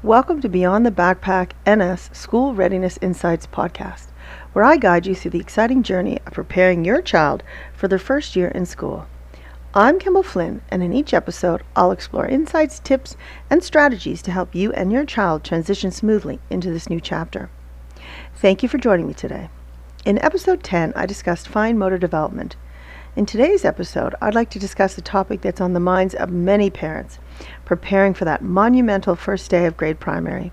Welcome to Beyond the Backpack NS School Readiness Insights podcast, where I guide you through the exciting journey of preparing your child for their first year in school. I'm Kimball Flynn, and in each episode, I'll explore insights, tips, and strategies to help you and your child transition smoothly into this new chapter. Thank you for joining me today. In episode 10, I discussed fine motor development. In today's episode, I'd like to discuss a topic that's on the minds of many parents, preparing for that monumental first day of grade primary.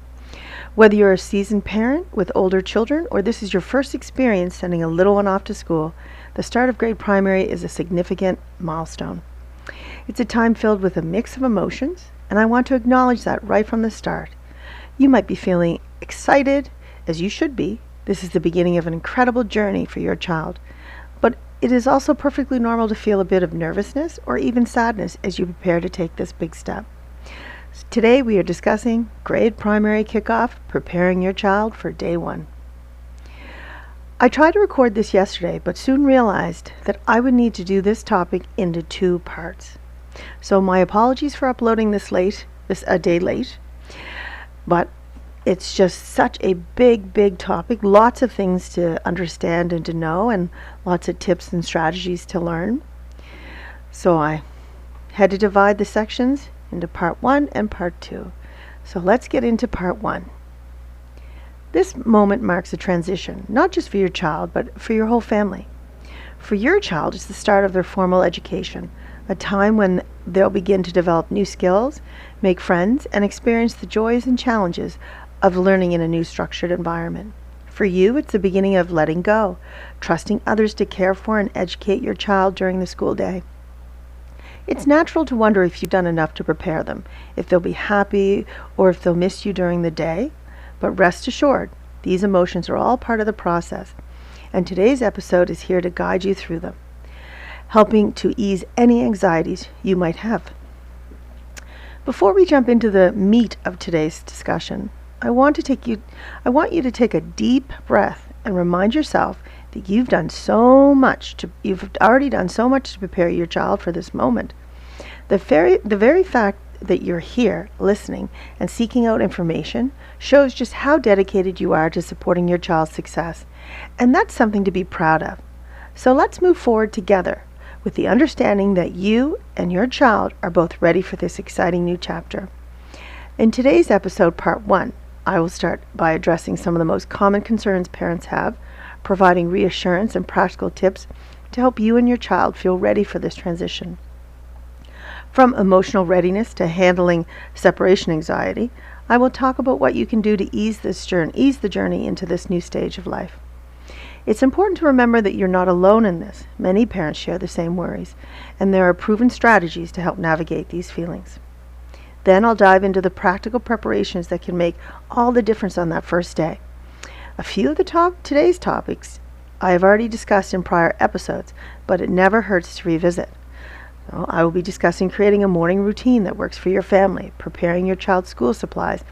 Whether you're a seasoned parent with older children or this is your first experience sending a little one off to school, the start of grade primary is a significant milestone. It's a time filled with a mix of emotions, and I want to acknowledge that right from the start. You might be feeling excited, as you should be. This is the beginning of an incredible journey for your child. But it is also perfectly normal to feel a bit of nervousness or even sadness as you prepare to take this big step. Today we are discussing grade primary kickoff, preparing your child for day one. I tried to record this yesterday, but soon realized that I would need to do this topic into two parts. So my apologies for uploading this a day late, but it's just such a big topic, lots of things to understand and to know, and lots of tips and strategies to learn. So I had to divide the sections into part 1 and part 2. So let's get into part 1. This moment marks a transition, not just for your child, but for your whole family. For your child, it's the start of their formal education, a time when they'll begin to develop new skills, make friends, and experience the joys and challenges of learning in a new structured environment. For you, it's the beginning of letting go, trusting others to care for and educate your child during the school day. It's natural to wonder if you've done enough to prepare them, if they'll be happy or if they'll miss you during the day. But rest assured, these emotions are all part of the process, and today's episode is here to guide you through them, helping to ease any anxieties you might have. Before we jump into the meat of today's discussion, I want you to take a deep breath and remind yourself that you've already done so much to prepare your child for this moment. The very fact that you're here listening and seeking out information shows just how dedicated you are to supporting your child's success, and that's something to be proud of. So let's move forward together with the understanding that you and your child are both ready for this exciting new chapter. In today's episode, part 1, I will start by addressing some of the most common concerns parents have, providing reassurance and practical tips to help you and your child feel ready for this transition. From emotional readiness to handling separation anxiety, I will talk about what you can do to ease the journey into this new stage of life. It's important to remember that you're not alone in this. Many parents share the same worries, and there are proven strategies to help navigate these feelings. Then I'll dive into the practical preparations that can make all the difference on that first day. A few of today's topics I have already discussed in prior episodes, but it never hurts to revisit. I will be discussing creating a morning routine that works for your family, preparing your child's school supplies,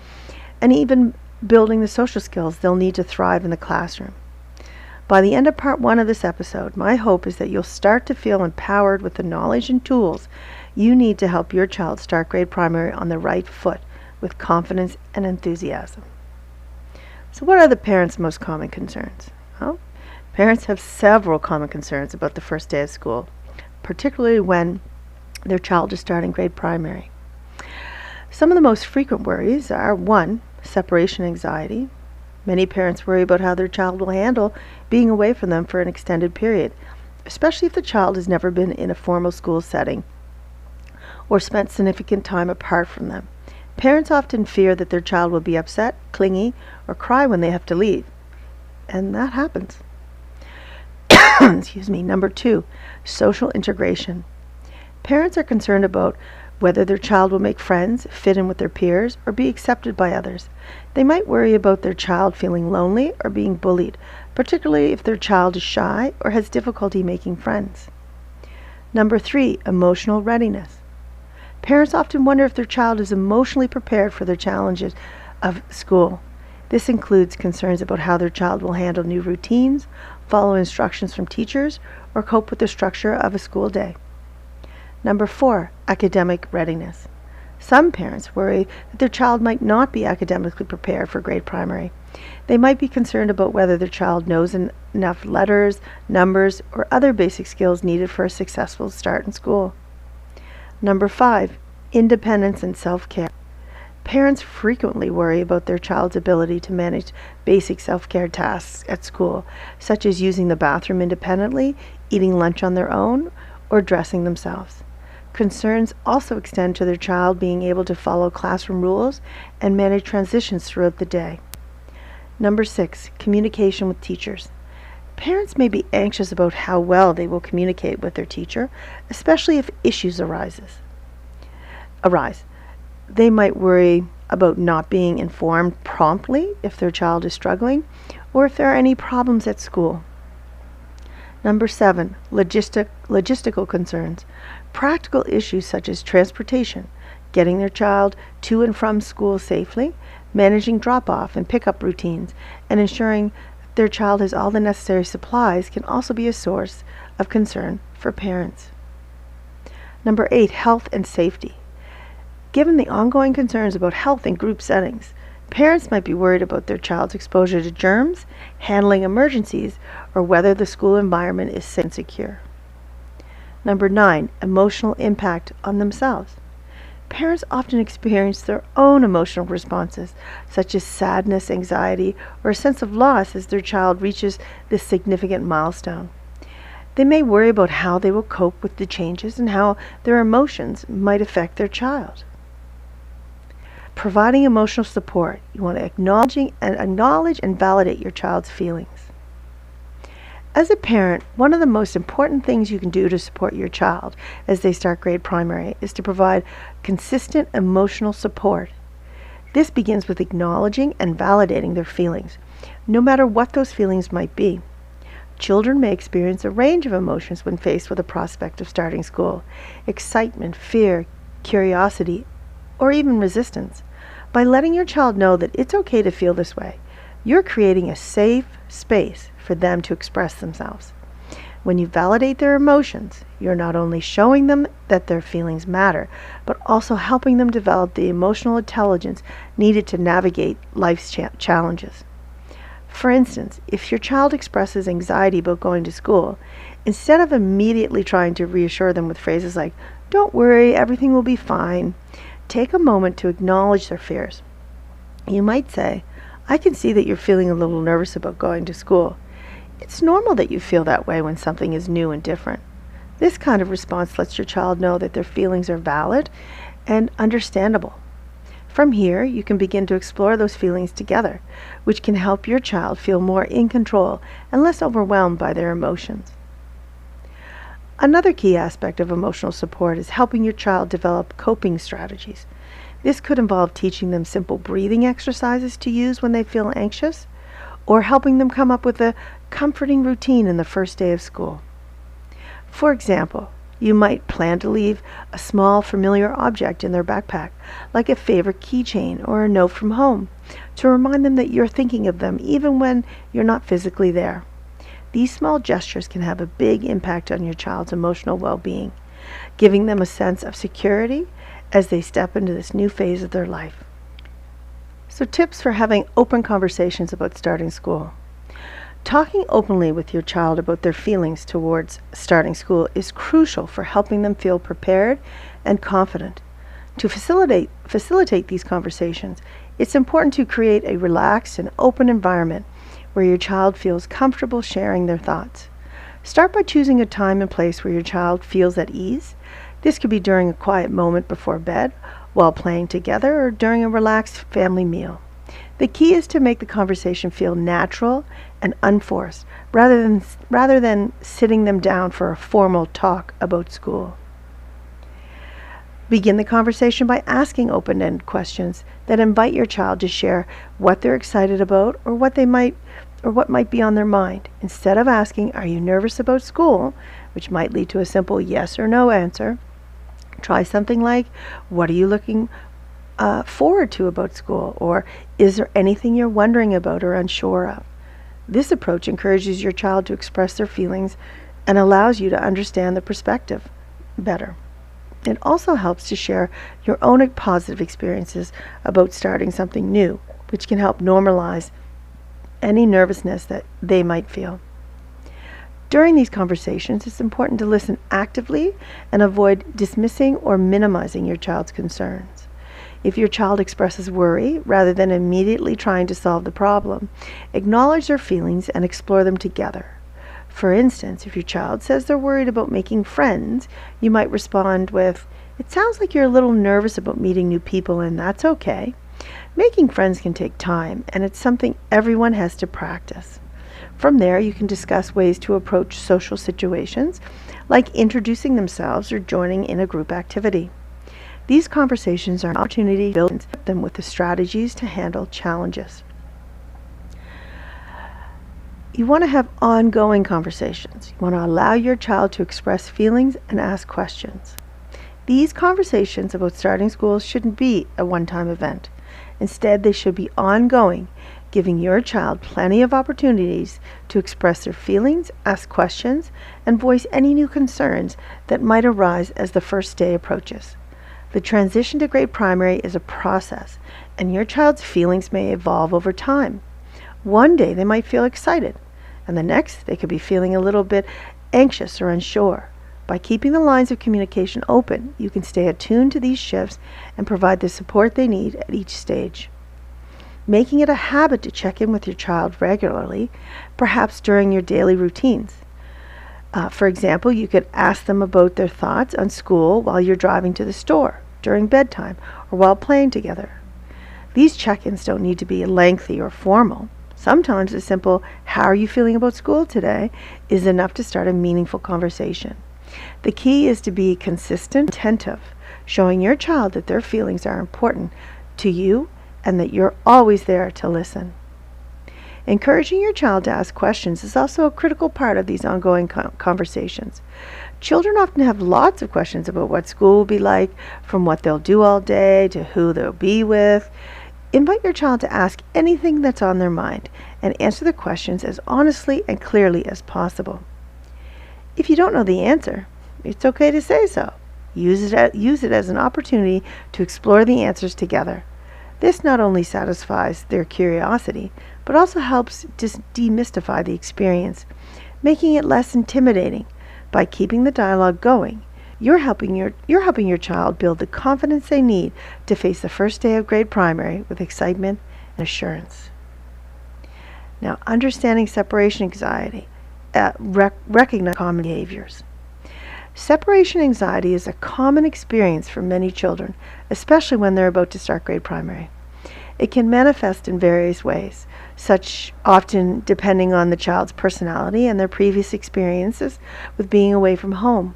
and even building the social skills they'll need to thrive in the classroom. By the end of part 1 of this episode, my hope is that you'll start to feel empowered with the knowledge and tools you need to help your child start grade primary on the right foot with confidence and enthusiasm. So what are the parents' most common concerns? Well, parents have several common concerns about the first day of school, particularly when their child is starting grade primary. Some of the most frequent worries are 1, separation anxiety. Many parents worry about how their child will handle being away from them for an extended period, especially if the child has never been in a formal school setting or spent significant time apart from them. Parents often fear that their child will be upset, clingy, or cry when they have to leave. And that happens. Excuse me. Number 2, social integration. Parents are concerned about whether their child will make friends, fit in with their peers, or be accepted by others. They might worry about their child feeling lonely or being bullied, particularly if their child is shy or has difficulty making friends. Number 3, emotional readiness. Parents often wonder if their child is emotionally prepared for the challenges of school. This includes concerns about how their child will handle new routines, follow instructions from teachers, or cope with the structure of a school day. Number 4, academic readiness. Some parents worry that their child might not be academically prepared for grade primary. They might be concerned about whether their child knows enough letters, numbers, or other basic skills needed for a successful start in school. Number 5, independence and self-care. Parents frequently worry about their child's ability to manage basic self-care tasks at school, such as using the bathroom independently, eating lunch on their own, or dressing themselves. Concerns also extend to their child being able to follow classroom rules and manage transitions throughout the day. Number 6, communication with teachers. Parents may be anxious about how well they will communicate with their teacher, especially if issues arise. They might worry about not being informed promptly if their child is struggling, or if there are any problems at school. Number 7, logistical concerns. Practical issues such as transportation, getting their child to and from school safely, managing drop-off and pick-up routines, and ensuring their child has all the necessary supplies can also be a source of concern for parents. Number 8, health and safety. Given the ongoing concerns about health in group settings, parents might be worried about their child's exposure to germs, handling emergencies, or whether the school environment is safe and secure. Number 9, emotional impact on themselves. Parents often experience their own emotional responses, such as sadness, anxiety, or a sense of loss as their child reaches this significant milestone. They may worry about how they will cope with the changes and how their emotions might affect their child. Providing emotional support. You want to acknowledge and validate your child's feelings. As a parent, one of the most important things you can do to support your child as they start grade primary is to provide consistent emotional support. This begins with acknowledging and validating their feelings, no matter what those feelings might be. Children may experience a range of emotions when faced with the prospect of starting school: excitement, fear, curiosity, or even resistance. By letting your child know that it's okay to feel this way, you're creating a safe space for them to express themselves. When you validate their emotions, you're not only showing them that their feelings matter, but also helping them develop the emotional intelligence needed to navigate life's challenges. For instance, if your child expresses anxiety about going to school, instead of immediately trying to reassure them with phrases like, "Don't worry, everything will be fine," take a moment to acknowledge their fears. You might say, "I can see that you're feeling a little nervous about going to school. It's normal that you feel that way when something is new and different." This kind of response lets your child know that their feelings are valid and understandable. From here, you can begin to explore those feelings together, which can help your child feel more in control and less overwhelmed by their emotions. Another key aspect of emotional support is helping your child develop coping strategies. This could involve teaching them simple breathing exercises to use when they feel anxious, or helping them come up with a comforting routine in the first day of school. For example, you might plan to leave a small familiar object in their backpack, like a favorite keychain or a note from home, to remind them that you're thinking of them even when you're not physically there. These small gestures can have a big impact on your child's emotional well-being, giving them a sense of security as they step into this new phase of their life. So, tips for having open conversations about starting school. Talking openly with your child about their feelings towards starting school is crucial for helping them feel prepared and confident. To facilitate these conversations, it's important to create a relaxed and open environment where your child feels comfortable sharing their thoughts. Start by choosing a time and place where your child feels at ease. This could be during a quiet moment before bed, while playing together, or during a relaxed family meal. The key is to make the conversation feel natural and unforced, rather than sitting them down for a formal talk about school. Begin the conversation by asking open-ended questions that invite your child to share what they're excited about or what might be on their mind. Instead of asking, "Are you nervous about school?" which might lead to a simple yes or no answer, try something like, "What are you looking forward to about school?" or "Is there anything you're wondering about or unsure of?" This approach encourages your child to express their feelings and allows you to understand the perspective better. It also helps to share your own positive experiences about starting something new, which can help normalize any nervousness that they might feel. During these conversations, it's important to listen actively and avoid dismissing or minimizing your child's concerns. If your child expresses worry, rather than immediately trying to solve the problem, acknowledge their feelings and explore them together. For instance, if your child says they're worried about making friends, you might respond with, "It sounds like you're a little nervous about meeting new people, and that's okay. Making friends can take time, and it's something everyone has to practice." From there, you can discuss ways to approach social situations, like introducing themselves or joining in a group activity. These conversations are an opportunity to build and equip them with the strategies to handle challenges. You want to have ongoing conversations. You want to allow your child to express feelings and ask questions. These conversations about starting school shouldn't be a one-time event. Instead, they should be ongoing, giving your child plenty of opportunities to express their feelings, ask questions, and voice any new concerns that might arise as the first day approaches. The transition to grade primary is a process, and your child's feelings may evolve over time. One day they might feel excited, and the next they could be feeling a little bit anxious or unsure. By keeping the lines of communication open, you can stay attuned to these shifts and provide the support they need at each stage. Making it a habit to check in with your child regularly, perhaps during your daily routines. For example, you could ask them about their thoughts on school while you're driving to the store, during bedtime, or while playing together. These check-ins don't need to be lengthy or formal. Sometimes a simple, "How are you feeling about school today?" is enough to start a meaningful conversation. The key is to be consistent, attentive, showing your child that their feelings are important to you and that you're always there to listen. Encouraging your child to ask questions is also a critical part of these ongoing conversations. Children often have lots of questions about what school will be like, from what they'll do all day to who they'll be with. Invite your child to ask anything that's on their mind and answer the questions as honestly and clearly as possible. If you don't know the answer, it's okay to say so. Use it as an opportunity to explore the answers together. This not only satisfies their curiosity, but also helps demystify the experience, making it less intimidating. By keeping the dialogue going, you're helping your child build the confidence they need to face the first day of grade primary with excitement and assurance. Now, understanding separation anxiety, recognize common behaviors. Separation anxiety is a common experience for many children, especially when they're about to start grade primary. It can manifest in various ways, such often depending on the child's personality and their previous experiences with being away from home.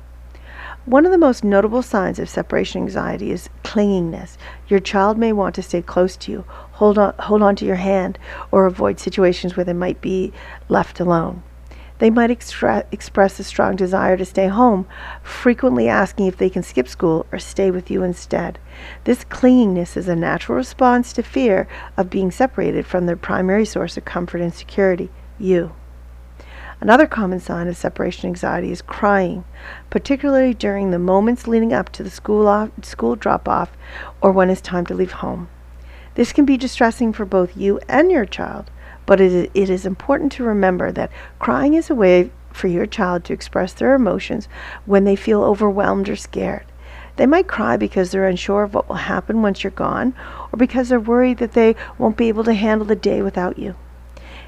One of the most notable signs of separation anxiety is clinginess. Your child may want to stay close to you, hold on to your hand, or avoid situations where they might be left alone. They might express a strong desire to stay home, frequently asking if they can skip school or stay with you instead. This clinginess is a natural response to fear of being separated from their primary source of comfort and security, you. Another common sign of separation anxiety is crying, particularly during the moments leading up to the school drop-off or when it's time to leave home. This can be distressing for both you and your child, but it is important to remember that crying is a way for your child to express their emotions when they feel overwhelmed or scared. They might cry because they're unsure of what will happen once you're gone, or because they're worried that they won't be able to handle the day without you.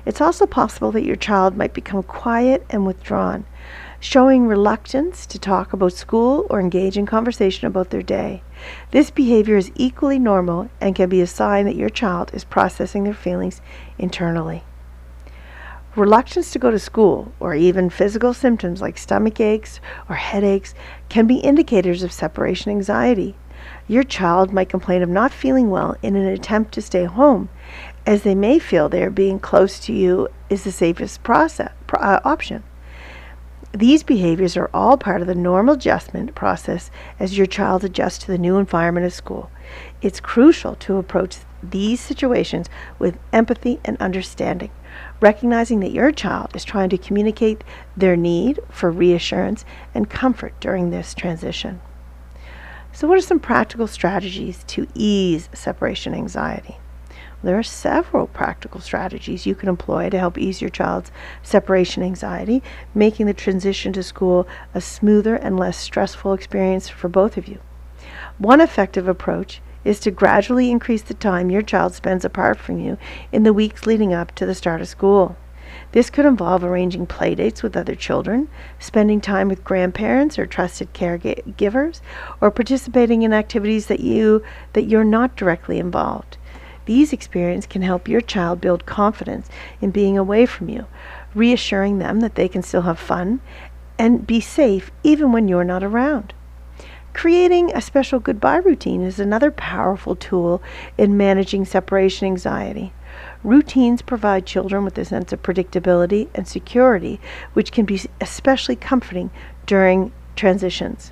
It's also possible that your child might become quiet and withdrawn, showing reluctance to talk about school or engage in conversation about their day. This behavior is equally normal and can be a sign that your child is processing their feelings internally. Reluctance to go to school, or even physical symptoms like stomach aches or headaches, can be indicators of separation anxiety. Your child might complain of not feeling well in an attempt to stay home, as they may feel being close to you is the safest option. These behaviors are all part of the normal adjustment process as your child adjusts to the new environment of school. It's crucial to approach these situations with empathy and understanding, recognizing that your child is trying to communicate their need for reassurance and comfort during this transition. So what are some practical strategies to ease separation anxiety? There are several practical strategies you can employ to help ease your child's separation anxiety, making the transition to school a smoother and less stressful experience for both of you. One effective approach is to gradually increase the time your child spends apart from you in the weeks leading up to the start of school. This could involve arranging play dates with other children, spending time with grandparents or trusted caregivers, or participating in activities that you're not directly involved. These experiences can help your child build confidence in being away from you, reassuring them that they can still have fun and be safe even when you're not around. Creating a special goodbye routine is another powerful tool in managing separation anxiety. Routines provide children with a sense of predictability and security, which can be especially comforting during transitions.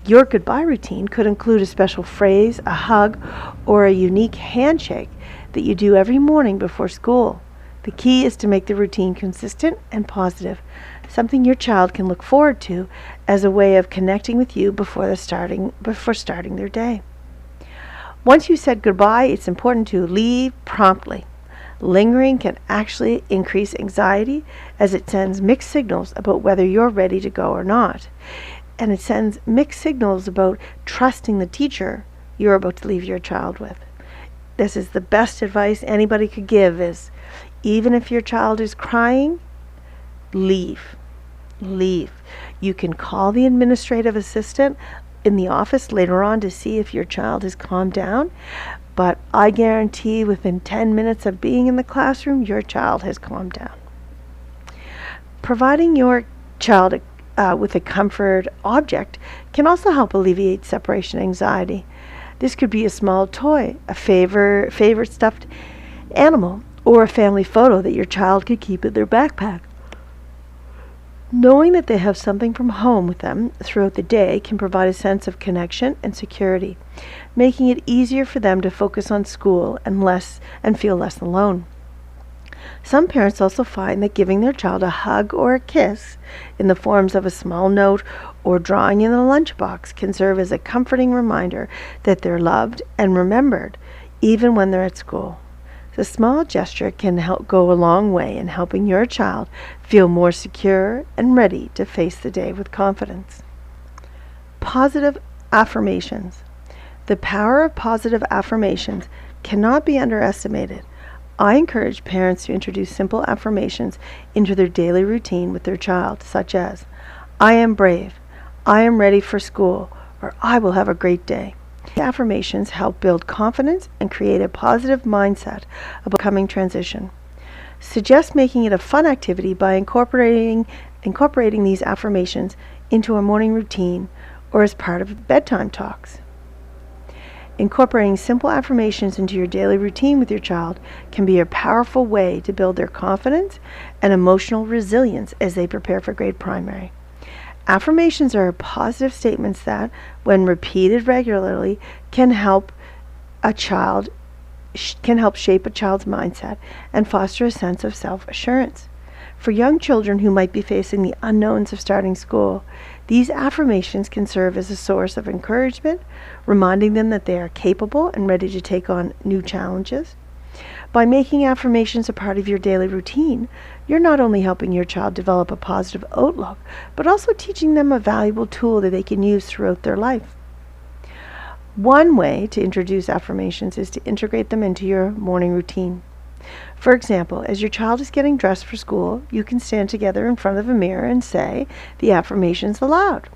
Your goodbye routine could include a special phrase, a hug, or a unique handshake that you do every morning before school. The key is to make the routine consistent and positive, something your child can look forward to as a way of connecting with you before starting their day. Once you said goodbye, it's important to leave promptly. Lingering can actually increase anxiety as it sends mixed signals about whether you're ready to go or not. And it sends mixed signals about trusting the teacher you're about to leave your child with. This is the best advice anybody could give is, even if your child is crying, leave. Leave. You can call the administrative assistant in the office later on to see if your child has calmed down, but I guarantee within 10 minutes of being in the classroom, your child has calmed down. Providing your child with a comfort object can also help alleviate separation anxiety. This could be a small toy, a favorite stuffed animal, or a family photo that your child could keep in their backpack. Knowing that they have something from home with them throughout the day can provide a sense of connection and security, making it easier for them to focus on school and feel less alone. Some parents also find that giving their child a hug or a kiss in the forms of a small note or drawing in a lunchbox can serve as a comforting reminder that they're loved and remembered even when they're at school. The small gesture can go a long way in helping your child feel more secure and ready to face the day with confidence. Positive affirmations. The power of positive affirmations cannot be underestimated. I encourage parents to introduce simple affirmations into their daily routine with their child, such as, I am brave, I am ready for school, or I will have a great day. Affirmations help build confidence and create a positive mindset about coming transition. Suggest making it a fun activity by incorporating these affirmations into a morning routine or as part of bedtime talks. Incorporating simple affirmations into your daily routine with your child can be a powerful way to build their confidence and emotional resilience as they prepare for grade primary. Affirmations are positive statements that, when repeated regularly, can help shape a child's mindset and foster a sense of self-assurance. For young children who might be facing the unknowns of starting school, these affirmations can serve as a source of encouragement, reminding them that they are capable and ready to take on new challenges. By making affirmations a part of your daily routine, you're not only helping your child develop a positive outlook, but also teaching them a valuable tool that they can use throughout their life. One way to introduce affirmations is to integrate them into your morning routine. For example, as your child is getting dressed for school, you can stand together in front of a mirror and say the affirmations aloud.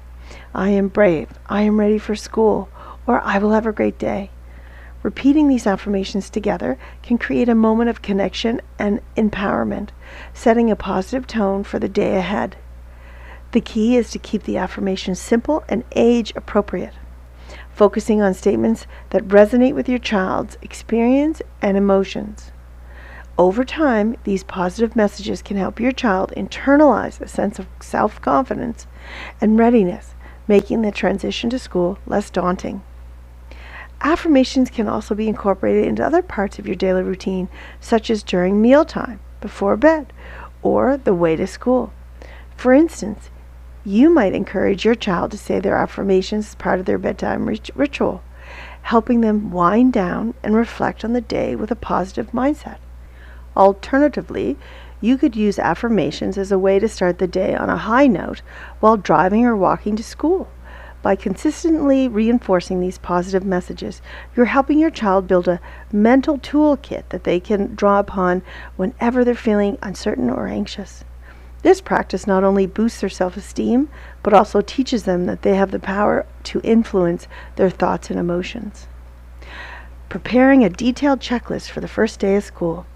I am brave, I am ready for school, or I will have a great day. Repeating these affirmations together can create a moment of connection and empowerment, setting a positive tone for the day ahead. The key is to keep the affirmations simple and age appropriate, focusing on statements that resonate with your child's experience and emotions. Over time, these positive messages can help your child internalize a sense of self-confidence and readiness, making the transition to school less daunting. Affirmations can also be incorporated into other parts of your daily routine, such as during mealtime, before bed, or the way to school. For instance, You might encourage your child to say their affirmations as part of their bedtime ritual, helping them wind down and reflect on the day with a positive mindset. Alternatively, you could use affirmations as a way to start the day on a high note while driving or walking to school. By consistently reinforcing these positive messages, you're helping your child build a mental toolkit that they can draw upon whenever they're feeling uncertain or anxious. This practice not only boosts their self-esteem, but also teaches them that they have the power to influence their thoughts and emotions. Preparing a detailed checklist for the first day of school.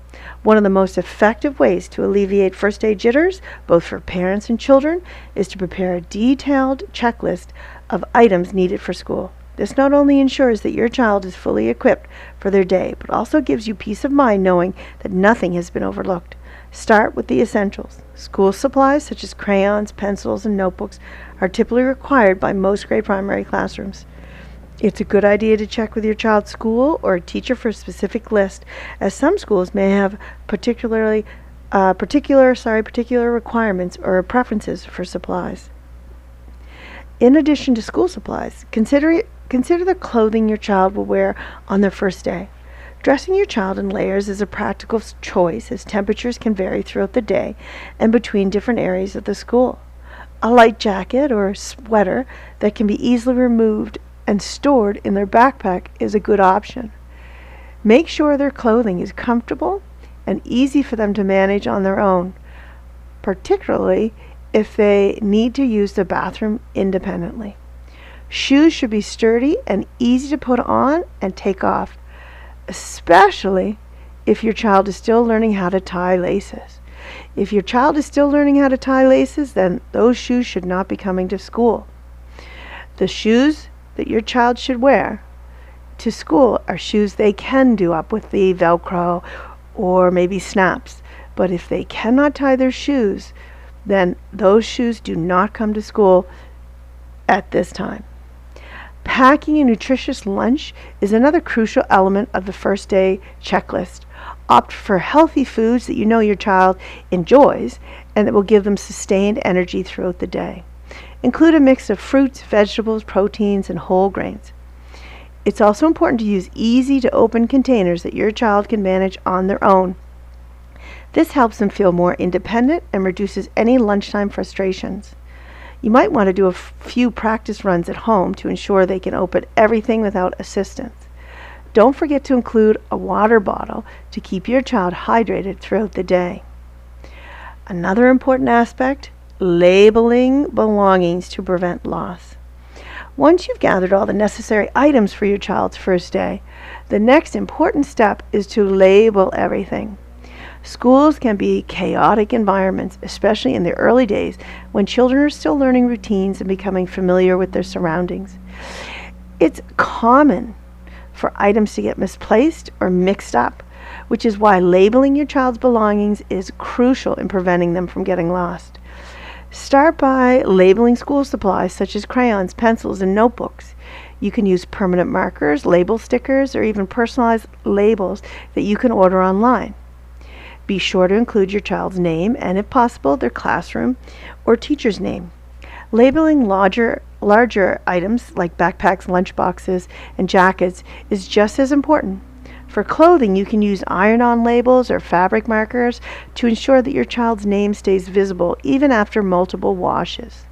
One of the most effective ways to alleviate first day jitters, both for parents and children, is to prepare a detailed checklist of items needed for school. This not only ensures that your child is fully equipped for their day, but also gives you peace of mind knowing that nothing has been overlooked. Start with the essentials. School supplies such as crayons, pencils, and notebooks are typically required by most grade primary classrooms. It's a good idea to check with your child's school or a teacher for a specific list, as some schools may have particular requirements or preferences for supplies. In addition to school supplies, consider the clothing your child will wear on their first day. Dressing your child in layers is a practical choice, as temperatures can vary throughout the day and between different areas of the school. A light jacket or a sweater that can be easily removed and stored in their backpack is a good option. Make sure their clothing is comfortable and easy for them to manage on their own, particularly if they need to use the bathroom independently. Shoes should be sturdy and easy to put on and take off, especially if your child is still learning how to tie laces. If your child is still learning how to tie laces, then those shoes should not be coming to school. The shoes that your child should wear to school are shoes they can do up with the Velcro or maybe snaps. But if they cannot tie their shoes, then those shoes do not come to school at this time. Packing a nutritious lunch is another crucial element of the first day checklist. Opt for healthy foods that you know your child enjoys and that will give them sustained energy throughout the day. Include a mix of fruits, vegetables, proteins, and whole grains. It's also important to use easy to open containers that your child can manage on their own. This helps them feel more independent and reduces any lunchtime frustrations. You might want to do a few practice runs at home to ensure they can open everything without assistance. Don't forget to include a water bottle to keep your child hydrated throughout the day. Another important aspect, labeling belongings to prevent loss. Once you've gathered all the necessary items for your child's first day, the next important step is to label everything. Schools can be chaotic environments, especially in the early days when children are still learning routines and becoming familiar with their surroundings. It's common for items to get misplaced or mixed up, which is why labeling your child's belongings is crucial in preventing them from getting lost. Start by labeling school supplies such as crayons, pencils, and notebooks. You can use permanent markers, label stickers, or even personalized labels that you can order online. Be sure to include your child's name and, if possible, their classroom or teacher's name. Labeling larger items like backpacks, lunchboxes, and jackets is just as important. For clothing, you can use iron-on labels or fabric markers to ensure that your child's name stays visible even after multiple washes.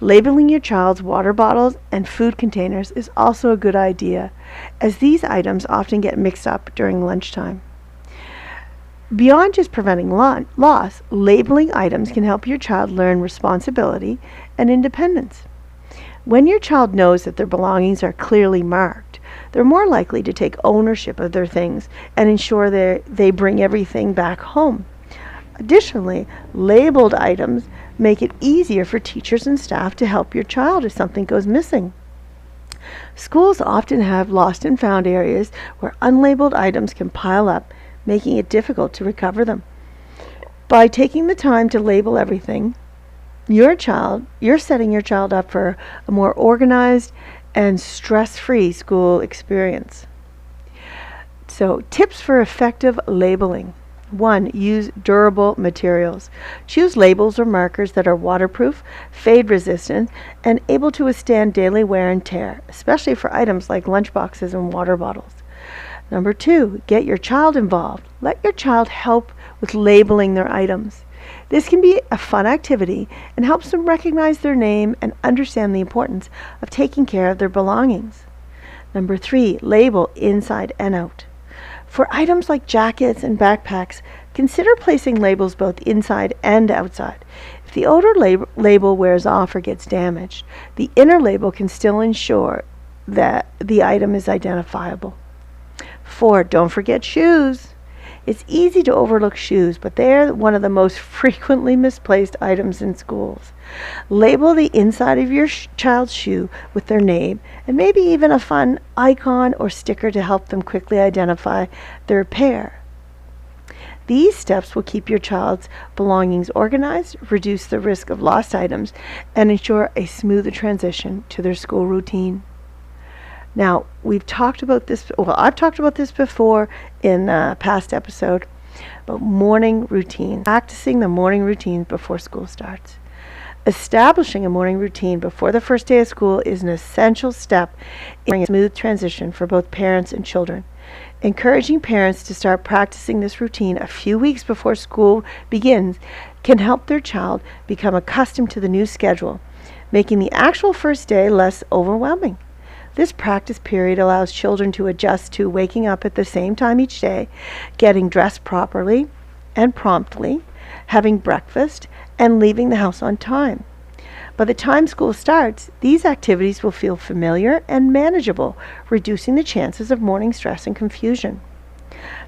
Labeling your child's water bottles and food containers is also a good idea, as these items often get mixed up during lunchtime. Beyond just preventing loss, labeling items can help your child learn responsibility and independence. When your child knows that their belongings are clearly marked, they're more likely to take ownership of their things and ensure they bring everything back home. Additionally, labeled items make it easier for teachers and staff to help your child if something goes missing. Schools often have lost and found areas where unlabeled items can pile up, making it difficult to recover them. By taking the time to label everything, you're setting your child up for a more organized and stress-free school experience. So, tips for effective labeling. 1. Use durable materials. Choose labels or markers that are waterproof, fade resistant, and able to withstand daily wear and tear, especially for items like lunchboxes and water bottles. Number 2. Get your child involved. Let your child help with labeling their items. This can be a fun activity and helps them recognize their name and understand the importance of taking care of their belongings. Number 3. Label inside and out. For items like jackets and backpacks, consider placing labels both inside and outside. If the outer label wears off or gets damaged, the inner label can still ensure that the item is identifiable. 4. Don't forget shoes. It's easy to overlook shoes, but they're one of the most frequently misplaced items in schools. Label the inside of your child's shoe with their name and maybe even a fun icon or sticker to help them quickly identify their pair. These steps will keep your child's belongings organized, reduce the risk of lost items, and ensure a smooth transition to their school routine. Now, I've talked about this before in a past episode, but morning routine, practicing the morning routine before school starts. Establishing a morning routine before the first day of school is an essential step in a smooth transition for both parents and children. Encouraging parents to start practicing this routine a few weeks before school begins can help their child become accustomed to the new schedule, making the actual first day less overwhelming. This practice period allows children to adjust to waking up at the same time each day, getting dressed properly and promptly, having breakfast, and leaving the house on time. By the time school starts, these activities will feel familiar and manageable, reducing the chances of morning stress and confusion.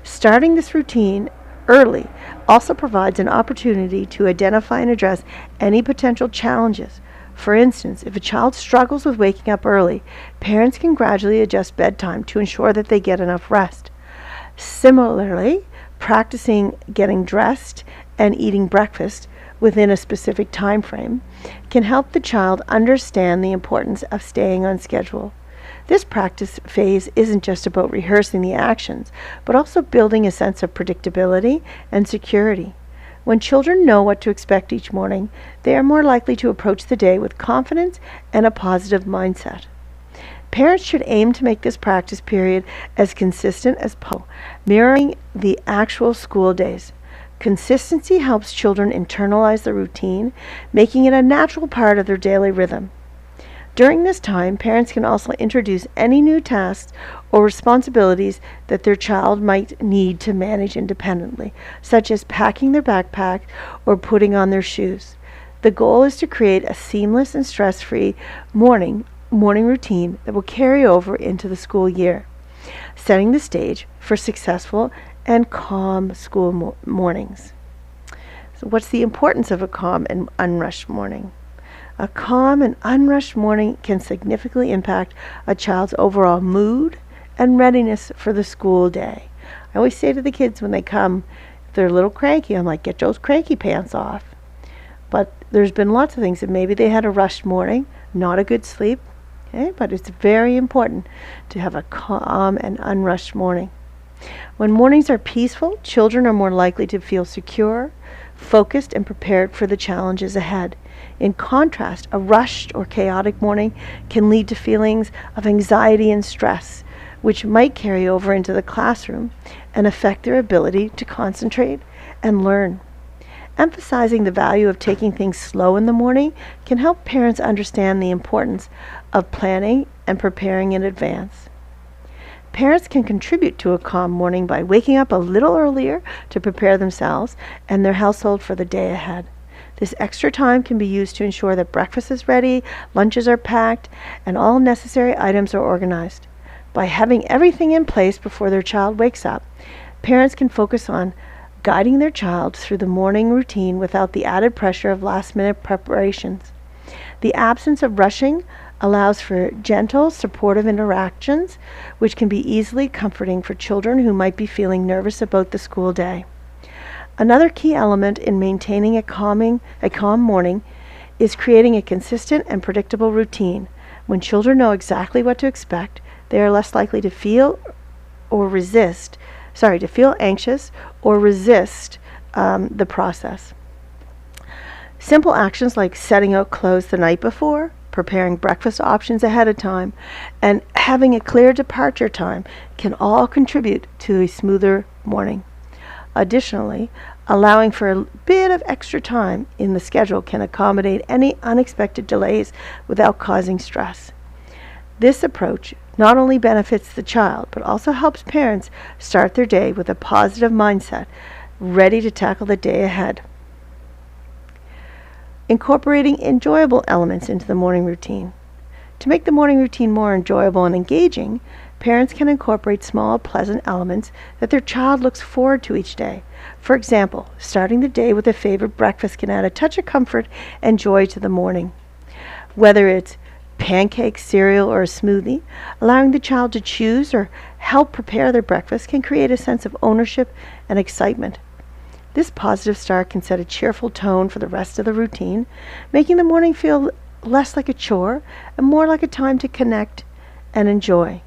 Starting this routine early also provides an opportunity to identify and address any potential challenges. For instance, if a child struggles with waking up early, parents can gradually adjust bedtime to ensure that they get enough rest. Similarly, practicing getting dressed and eating breakfast within a specific time frame can help the child understand the importance of staying on schedule. This practice phase isn't just about rehearsing the actions, but also building a sense of predictability and security. When children know what to expect each morning, they are more likely to approach the day with confidence and a positive mindset. Parents should aim to make this practice period as consistent as possible, mirroring the actual school days. Consistency helps children internalize the routine, making it a natural part of their daily rhythm. During this time, parents can also introduce any new tasks or responsibilities that their child might need to manage independently, such as packing their backpack or putting on their shoes. The goal is to create a seamless and stress-free morning routine that will carry over into the school year, setting the stage for successful and calm school mornings. So what's the importance of a calm and unrushed morning? A calm and unrushed morning can significantly impact a child's overall mood and readiness for the school day. I always say to the kids when they come, if they're a little cranky, I'm like, get those cranky pants off. But there's been lots of things that maybe they had a rushed morning, not a good sleep, okay? But it's very important to have a calm and unrushed morning. When mornings are peaceful, children are more likely to feel secure, focused, and prepared for the challenges ahead. In contrast, a rushed or chaotic morning can lead to feelings of anxiety and stress, which might carry over into the classroom and affect their ability to concentrate and learn. Emphasizing the value of taking things slow in the morning can help parents understand the importance of planning and preparing in advance. Parents can contribute to a calm morning by waking up a little earlier to prepare themselves and their household for the day ahead. This extra time can be used to ensure that breakfast is ready, lunches are packed, and all necessary items are organized. By having everything in place before their child wakes up, parents can focus on guiding their child through the morning routine without the added pressure of last-minute preparations. The absence of rushing allows for gentle, supportive interactions, which can be easily comforting for children who might be feeling nervous about the school day. Another key element in maintaining a calm morning is creating a consistent and predictable routine. When children know exactly what to expect, they are less likely to feel or resist anxious or resist the process. Simple actions like setting out clothes the night before, preparing breakfast options ahead of time, and having a clear departure time can all contribute to a smoother morning. Additionally, allowing for a bit of extra time in the schedule can accommodate any unexpected delays without causing stress. This approach not only benefits the child, but also helps parents start their day with a positive mindset, ready to tackle the day ahead. Incorporating enjoyable elements into the morning routine. To make the morning routine more enjoyable and engaging, parents can incorporate small, pleasant elements that their child looks forward to each day. For example, starting the day with a favorite breakfast can add a touch of comfort and joy to the morning. Whether it's pancakes, cereal, or a smoothie, allowing the child to choose or help prepare their breakfast can create a sense of ownership and excitement. This positive start can set a cheerful tone for the rest of the routine, making the morning feel less like a chore and more like a time to connect and enjoy.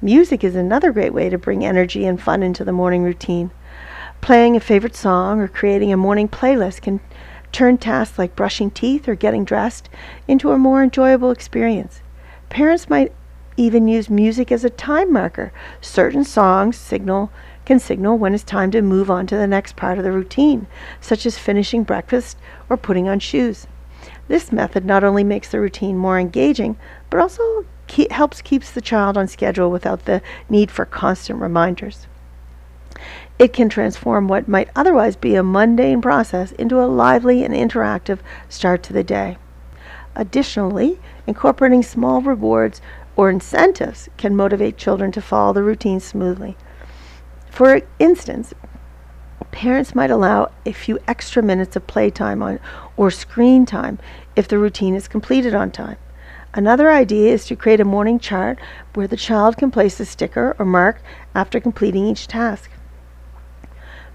Music is another great way to bring energy and fun into the morning routine. Playing a favorite song or creating a morning playlist can turn tasks like brushing teeth or getting dressed into a more enjoyable experience. Parents might even use music as a time marker. Certain songs can signal when it's time to move on to the next part of the routine, such as finishing breakfast or putting on shoes. This method not only makes the routine more engaging, but also helps keep the child on schedule without the need for constant reminders. It can transform what might otherwise be a mundane process into a lively and interactive start to the day. Additionally, incorporating small rewards or incentives can motivate children to follow the routine smoothly. For instance, parents might allow a few extra minutes of playtime or screen time if the routine is completed on time. Another idea is to create a morning chart where the child can place a sticker or mark after completing each task.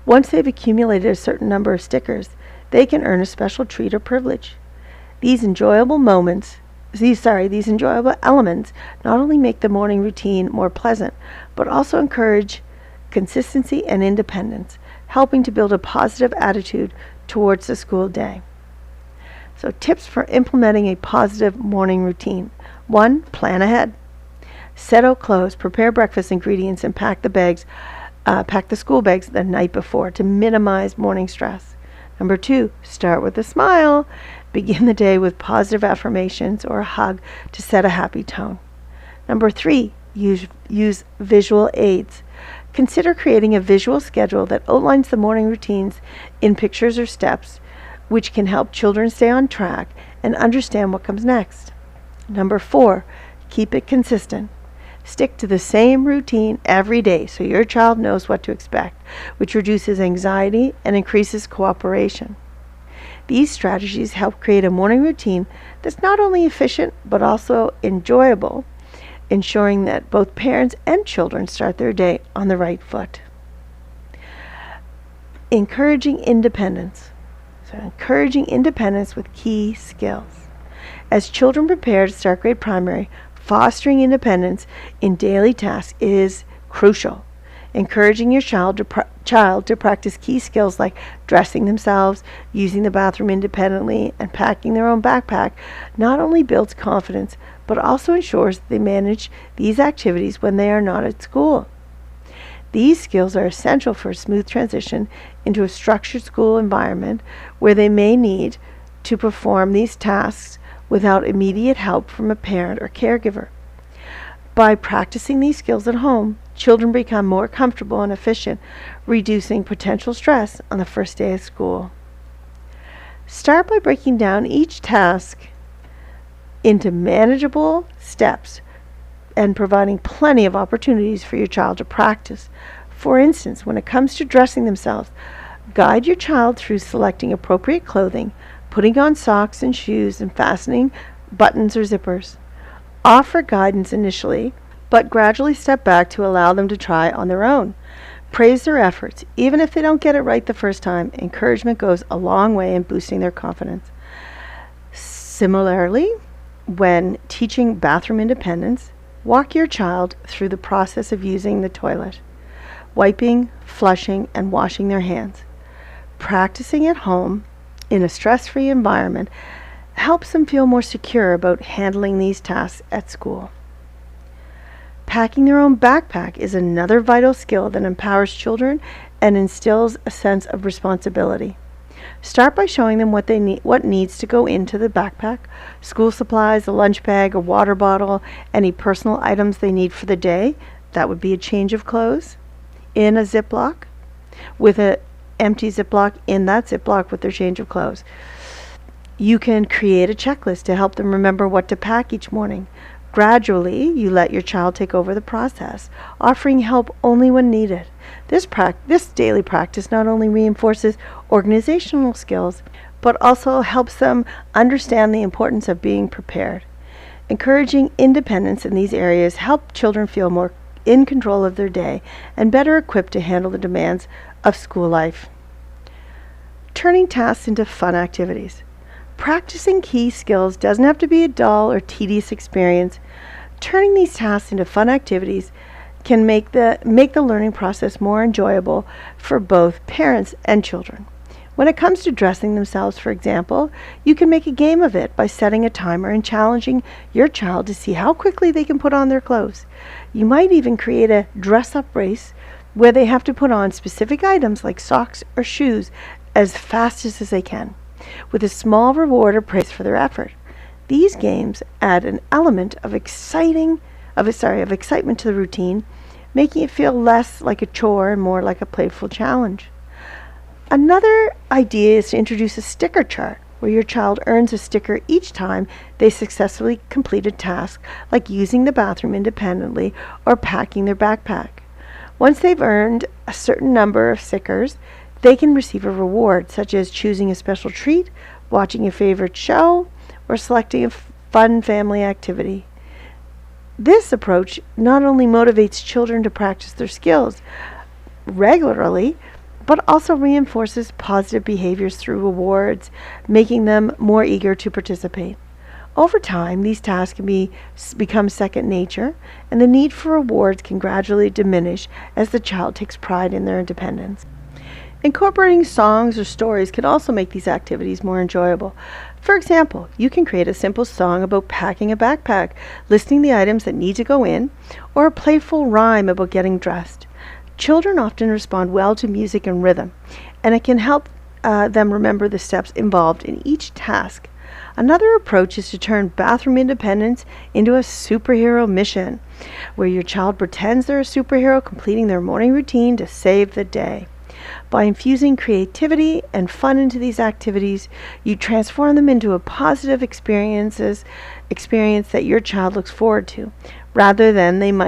Once they've accumulated a certain number of stickers, they can earn a special treat or privilege. These enjoyable elements not only make the morning routine more pleasant, but also encourage consistency and independence, helping to build a positive attitude towards the school day. So, tips for implementing a positive morning routine. 1. Plan ahead. Set out clothes, prepare breakfast ingredients, and pack the school bags the night before to minimize morning stress. Number 2. Start with a smile. Begin the day with positive affirmations or a hug to set a happy tone. Number 3. Use visual aids. Consider creating a visual schedule that outlines the morning routines in pictures or steps, which can help children stay on track and understand what comes next. Number 4, keep it consistent. Stick to the same routine every day so your child knows what to expect, which reduces anxiety and increases cooperation. These strategies help create a morning routine that's not only efficient but also enjoyable, ensuring that both parents and children start their day on the right foot. Encouraging independence. Encouraging independence with key skills. As children prepare to start grade primary, fostering independence in daily tasks is crucial. Encouraging your child to practice key skills like dressing themselves, using the bathroom independently, and packing their own backpack not only builds confidence, but also ensures they manage these activities when they are not at school. These skills are essential for a smooth transition into a structured school environment where they may need to perform these tasks without immediate help from a parent or caregiver. By practicing these skills at home, children become more comfortable and efficient, reducing potential stress on the first day of school. Start by breaking down each task into manageable steps and providing plenty of opportunities for your child to practice. For instance, when it comes to dressing themselves, guide your child through selecting appropriate clothing, putting on socks and shoes, and fastening buttons or zippers. Offer guidance initially, but gradually step back to allow them to try on their own. Praise their efforts. Even if they don't get it right the first time, encouragement goes a long way in boosting their confidence. Similarly, when teaching bathroom independence, walk your child through the process of using the toilet. wiping, flushing, and washing their hands. Practicing at home in a stress-free environment helps them feel more secure about handling these tasks at school. Packing their own backpack is another vital skill that empowers children and instills a sense of responsibility. Start by showing them what needs to go into the backpack: school supplies, a lunch bag, a water bottle, any personal items they need for the day. That would be a change of clothes in a Ziploc, with an empty Ziploc in that Ziploc with their change of clothes. You can create a checklist to help them remember what to pack each morning. Gradually, you let your child take over the process, offering help only when needed. This daily practice not only reinforces organizational skills, but also helps them understand the importance of being prepared. Encouraging independence in these areas help children feel more in control of their day and better equipped to handle the demands of school life. Turning tasks into fun activities. Practicing key skills doesn't have to be a dull or tedious experience. Turning these tasks into fun activities can make the learning process more enjoyable for both parents and children. When it comes to dressing themselves, for example, you can make a game of it by setting a timer and challenging your child to see how quickly they can put on their clothes. You might even create a dress-up race where they have to put on specific items like socks or shoes as fast as they can, with a small reward or praise for their effort. These games add an element of excitement to the routine, making it feel less like a chore and more like a playful challenge. Another idea is to introduce a sticker chart where your child earns a sticker each time they successfully complete a task, like using the bathroom independently or packing their backpack. Once they've earned a certain number of stickers, they can receive a reward, such as choosing a special treat, watching a favorite show, or selecting a fun family activity. This approach not only motivates children to practice their skills regularly, but also reinforces positive behaviors through rewards, making them more eager to participate. Over time, these tasks can become second nature, and the need for rewards can gradually diminish as the child takes pride in their independence. Incorporating songs or stories can also make these activities more enjoyable. For example, you can create a simple song about packing a backpack, listing the items that need to go in, or a playful rhyme about getting dressed. Children often respond well to music and rhythm, and it can help them remember the steps involved in each task. Another approach is to turn bathroom independence into a superhero mission, where your child pretends they're a superhero completing their morning routine to save the day. By infusing creativity and fun into these activities, you transform them into a positive experience that your child looks forward to, rather than than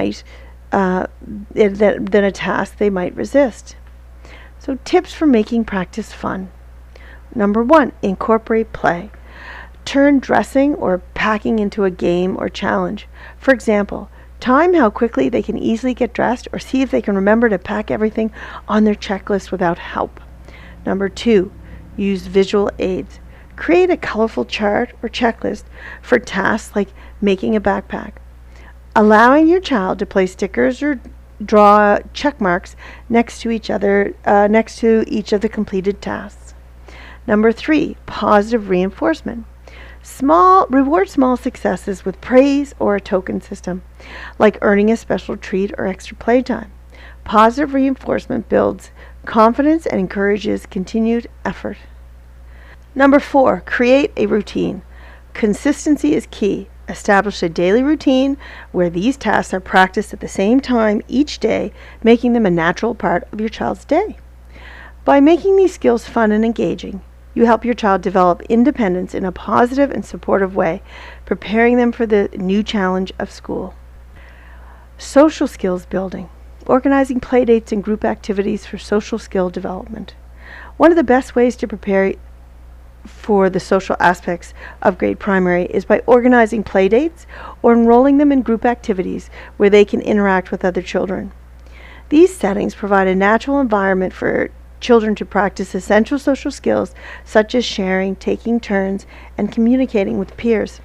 a task they might resist. So, tips for making practice fun. Number 1, incorporate play. Turn dressing or packing into a game or challenge. For example, time how quickly they can easily get dressed, or see if they can remember to pack everything on their checklist without help. Number 2, use visual aids. Create a colorful chart or checklist for tasks like making a backpack, allowing your child to place stickers or draw check marks next to each of the completed tasks. Number 3, positive reinforcement. Reward small successes with praise or a token system, like earning a special treat or extra playtime. Positive reinforcement builds confidence and encourages continued effort. Number 4, create a routine. Consistency is key. Establish a daily routine where these tasks are practiced at the same time each day, making them a natural part of your child's day. By making these skills fun and engaging, you help your child develop independence in a positive and supportive way, preparing them for the new challenge of school. Social skills building. Organizing playdates and group activities for social skill development. One of the best ways to prepare for the social aspects of grade primary is by organizing playdates or enrolling them in group activities where they can interact with other children. These settings provide a natural environment for children to practice essential social skills such as sharing, taking turns, and communicating with peers.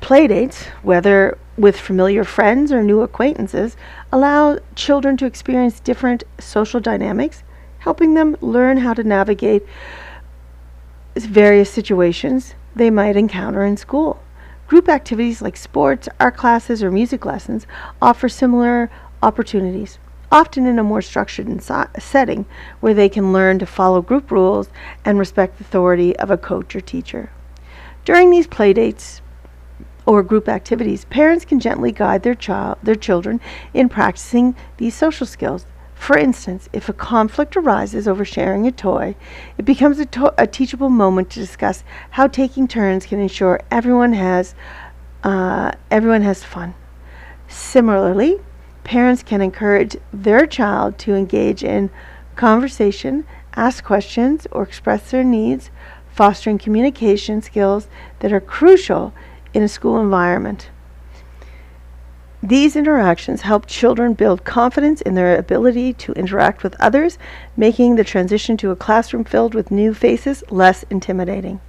Playdates, whether with familiar friends or new acquaintances allow children to experience different social dynamics, helping them learn how to navigate various situations they might encounter in school. Group activities like sports, art classes, or music lessons offer similar opportunities, often in a more structured setting where they can learn to follow group rules and respect the authority of a coach or teacher. During these playdates or group activities, parents can gently guide their children in practicing these social skills. For instance, if a conflict arises over sharing a toy, it becomes a teachable moment to discuss how taking turns can ensure everyone has fun. Similarly, parents can encourage their child to engage in conversation, ask questions, or express their needs, fostering communication skills that are crucial in a school environment. These interactions help children build confidence in their ability to interact with others, making the transition to a classroom filled with new faces less intimidating.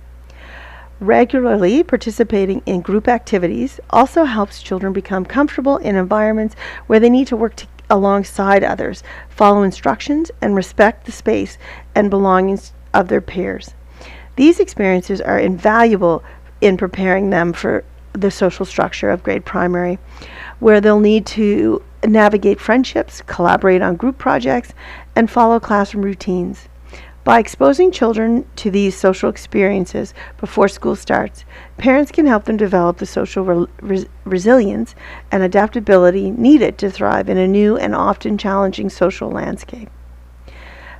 Regularly participating in group activities also helps children become comfortable in environments where they need to work alongside others, follow instructions, and respect the space and belongings of their peers. These experiences are invaluable in preparing them for the social structure of grade primary, where they'll need to navigate friendships, collaborate on group projects, and follow classroom routines. By exposing children to these social experiences before school starts, parents can help them develop the social resilience and adaptability needed to thrive in a new and often challenging social landscape.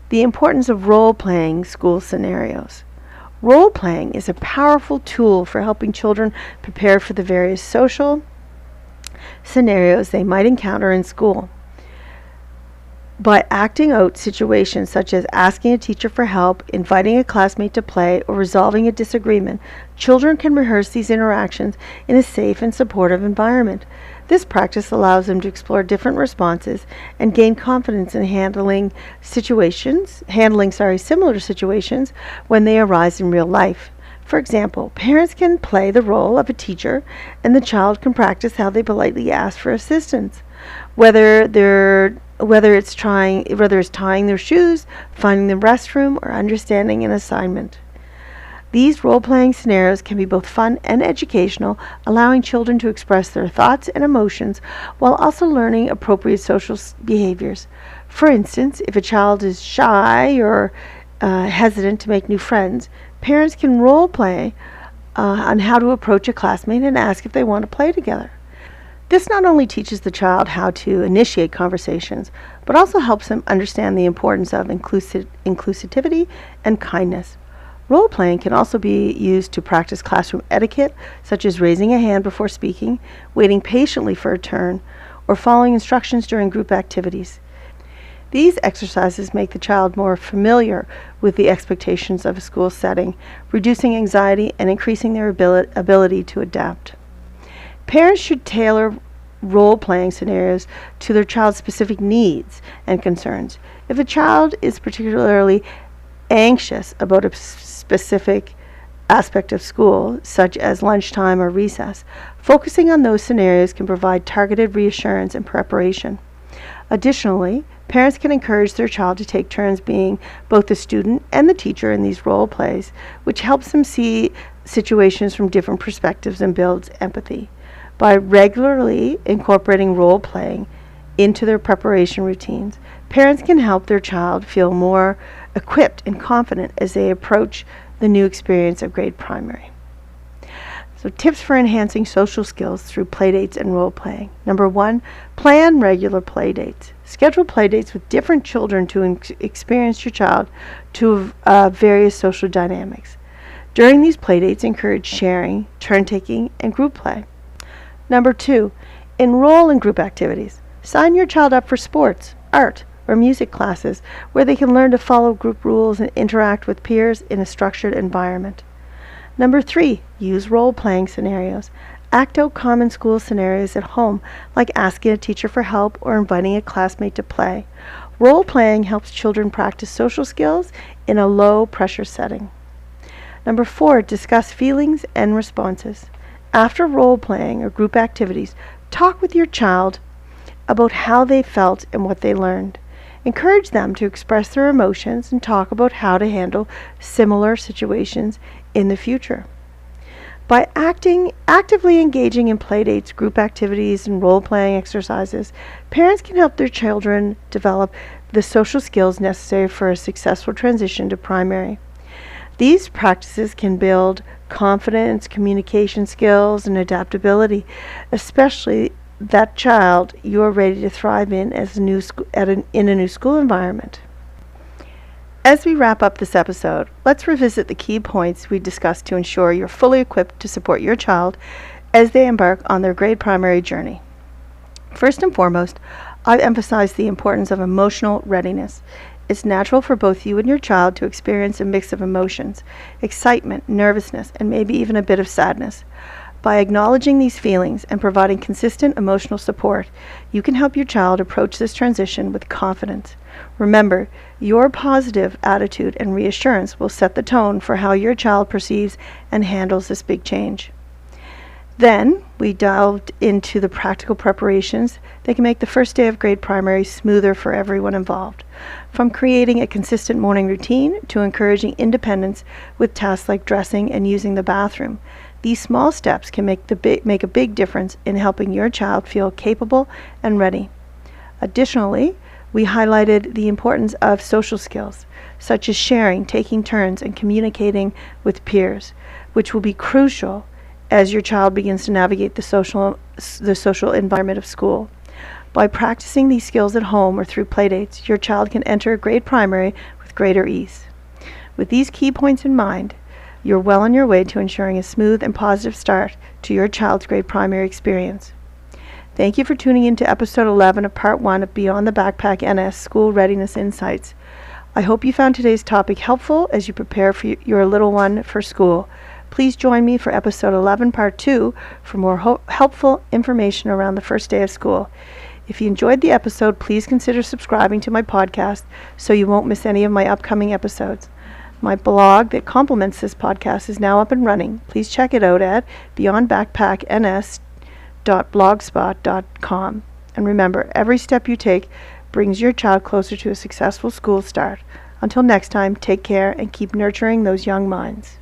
The importance of role-playing school scenarios. Role-playing is a powerful tool for helping children prepare for the various social scenarios they might encounter in school. By acting out situations such as asking a teacher for help, inviting a classmate to play, or resolving a disagreement, children can rehearse these interactions in a safe and supportive environment. This practice allows them to explore different responses and gain confidence in handling similar situations when they arise in real life. For example, parents can play the role of a teacher, and the child can practice how they politely ask for assistance, whether it's tying their shoes, finding the restroom, or understanding an assignment. These role-playing scenarios can be both fun and educational, allowing children to express their thoughts and emotions while also learning appropriate social behaviors. For instance, if a child is shy or hesitant to make new friends, parents can role-play on how to approach a classmate and ask if they want to play together. This not only teaches the child how to initiate conversations, but also helps them understand the importance of inclusivity and kindness. Role-playing can also be used to practice classroom etiquette, such as raising a hand before speaking, waiting patiently for a turn, or following instructions during group activities. These exercises make the child more familiar with the expectations of a school setting, reducing anxiety and increasing their ability to adapt. Parents should tailor role-playing scenarios to their child's specific needs and concerns. If a child is particularly anxious about a specific aspect of school, such as lunchtime or recess, focusing on those scenarios can provide targeted reassurance and preparation. Additionally, parents can encourage their child to take turns being both the student and the teacher in these role plays, which helps them see situations from different perspectives and builds empathy. By regularly incorporating role playing into their preparation routines, parents can help their child feel more equipped and confident as they approach the new experience of grade primary. So tips for enhancing social skills through playdates and role playing. Number 1, plan regular playdates. Schedule playdates with different children to experience your child to various social dynamics. During these playdates, encourage sharing, turn-taking, and group play. Number 2, enroll in group activities. Sign your child up for sports, art, or music classes where they can learn to follow group rules and interact with peers in a structured environment. Number 3, use role-playing scenarios. Act out common school scenarios at home, like asking a teacher for help or inviting a classmate to play. Role-playing helps children practice social skills in a low-pressure setting. Number 4, discuss feelings and responses. After role-playing or group activities, Talk with your child about how they felt and what they learned. Encourage them to express their emotions and talk about how to handle similar situations in the future. By actively engaging in playdates, group activities, and role-playing exercises, parents can help their children develop the social skills necessary for a successful transition to primary. These practices can build confidence, communication skills, and adaptability, especially that child you are ready to thrive in as in a new school environment. As we wrap up this episode, let's revisit the key points we discussed to ensure you're fully equipped to support your child as they embark on their grade primary journey. First and foremost, I've emphasized the importance of emotional readiness. It's natural for both you and your child to experience a mix of emotions, excitement, nervousness, and maybe even a bit of sadness. By acknowledging these feelings and providing consistent emotional support, you can help your child approach this transition with confidence. Remember, your positive attitude and reassurance will set the tone for how your child perceives and handles this big change. Then, we delved into the practical preparations that can make the first day of grade primary smoother for everyone involved. From creating a consistent morning routine to encouraging independence with tasks like dressing and using the bathroom. These small steps can make a big difference in helping your child feel capable and ready. Additionally, we highlighted the importance of social skills, such as sharing, taking turns, and communicating with peers, which will be crucial as your child begins to navigate the social environment of school. By practicing these skills at home or through playdates, your child can enter grade primary with greater ease. With these key points in mind, you're well on your way to ensuring a smooth and positive start to your child's grade primary experience. Thank you for tuning in to episode 11 of part 1 of Beyond the Backpack NS School Readiness Insights. I hope you found today's topic helpful as you prepare for your little one for school. Please join me for episode 11 part 2 for more helpful information around the first day of school. If you enjoyed the episode, please consider subscribing to my podcast so you won't miss any of my upcoming episodes. My blog that complements this podcast is now up and running. Please check it out at beyondbackpackns.blogspot.com. And remember, every step you take brings your child closer to a successful school start. Until next time, take care and keep nurturing those young minds.